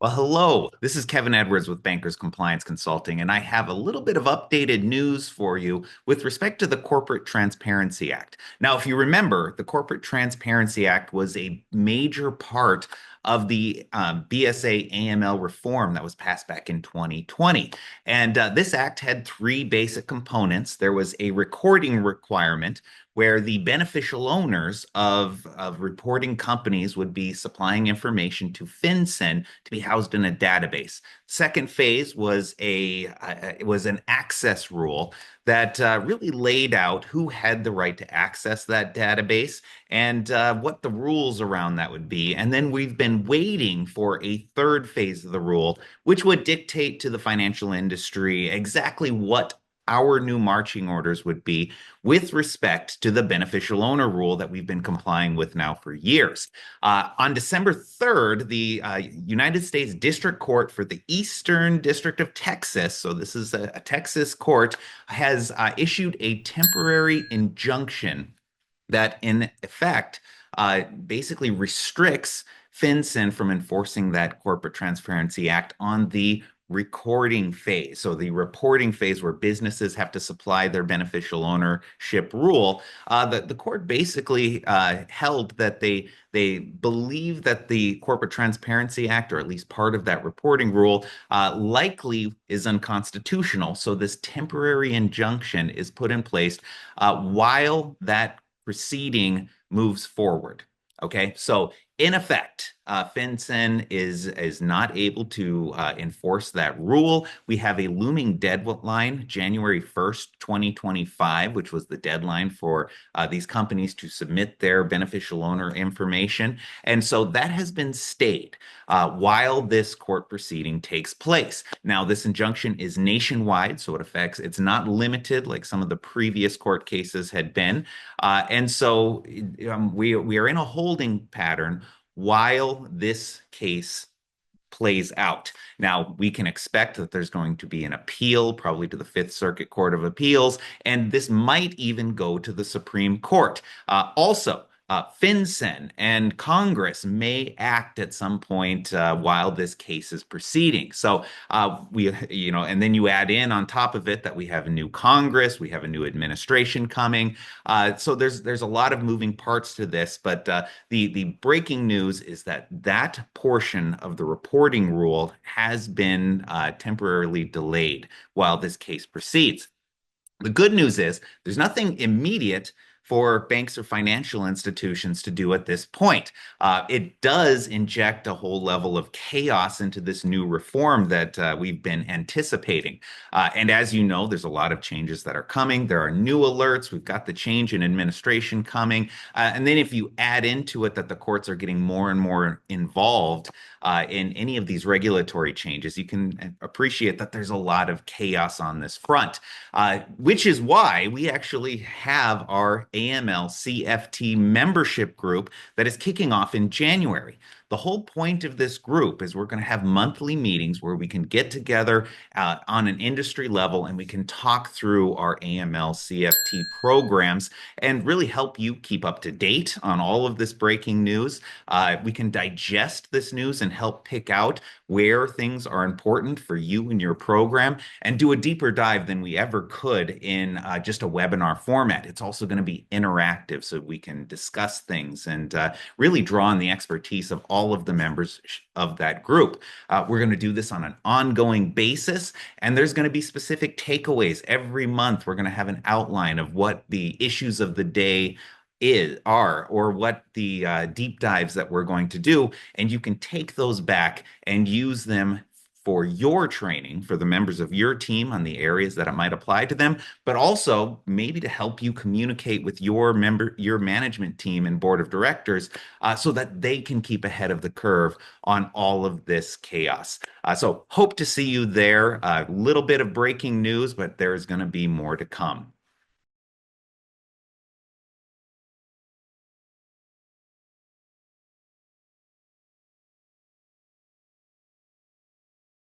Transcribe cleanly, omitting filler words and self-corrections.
Well, hello. This is Kevin Edwards with Bankers Compliance Consulting, and I have a little bit of updated news for you with respect to the Corporate Transparency Act. Now, if you remember, the Corporate Transparency Act was a major part of the BSA AML reform that was passed back in 2020. And this act had three basic components. There was a recording requirement where the beneficial owners of reporting companies would be supplying information to FinCEN to be housed in a database. Second phase was it was an access rule that really laid out who had the right to access that database and what the rules around that would be. And then we've been waiting for a third phase of the rule, which would dictate to the financial industry exactly what our new marching orders would be with respect to the beneficial owner rule that we've been complying with now for years. On December 3rd, the United States District Court for the Eastern District of Texas, so this is a Texas court, has issued a temporary injunction that, in effect, basically restricts FinCEN from enforcing that Corporate Transparency Act on the recording phase. So the reporting phase where businesses have to supply their beneficial ownership rule, the court basically held that they believe that the Corporate Transparency Act, or at least part of that reporting rule, likely is unconstitutional. So this temporary injunction is put in place while that proceeding moves forward. Okay, so in effect, FinCEN is not able to enforce that rule. We have a looming deadline, January 1st, 2025, which was the deadline for these companies to submit their beneficial owner information. And so that has been stayed while this court proceeding takes place. Now, this injunction is nationwide, so it's not limited like some of the previous court cases had been. And so we are in a holding pattern while this case plays out. Now, we can expect that there's going to be an appeal, probably to the Fifth Circuit Court of Appeals, and this might even go to the Supreme Court. Also, FinCEN and Congress may act at some point while this case is proceeding. So and then you add in on top of it that we have a new Congress, we have a new administration coming. So there's a lot of moving parts to this, but the breaking news is that that portion of the reporting rule has been temporarily delayed while this case proceeds. The good news is there's nothing immediate for banks or financial institutions to do at this point. It does inject a whole level of chaos into this new reform that we've been anticipating. And as you know, there's a lot of changes that are coming. There are new alerts. We've got the change in administration coming. And then if you add into it that the courts are getting more and more involved in any of these regulatory changes, you can appreciate that there's a lot of chaos on this front, which is why we actually have our AML CFT membership group that is kicking off in January. The whole point of this group is we're going to have monthly meetings where we can get together on an industry level and we can talk through our AML CFT programs and really help you keep up to date on all of this breaking news. We can digest this news and help pick out where things are important for you and your program and do a deeper dive than we ever could in just a webinar format. It's also going to be interactive so we can discuss things and really draw on the expertise of all of the members of that group. We're going to do this on an ongoing basis, and there's going to be specific takeaways every month. We're going to have an outline of what the issues of the day are or what the deep dives that we're going to do, and you can take those back and use them for your training for the members of your team on the areas that it might apply to them, but also maybe to help you communicate with your management team and board of directors so that they can keep ahead of the curve on all of this chaos. So hope to see you there. A little bit of breaking news, but there's going to be more to come.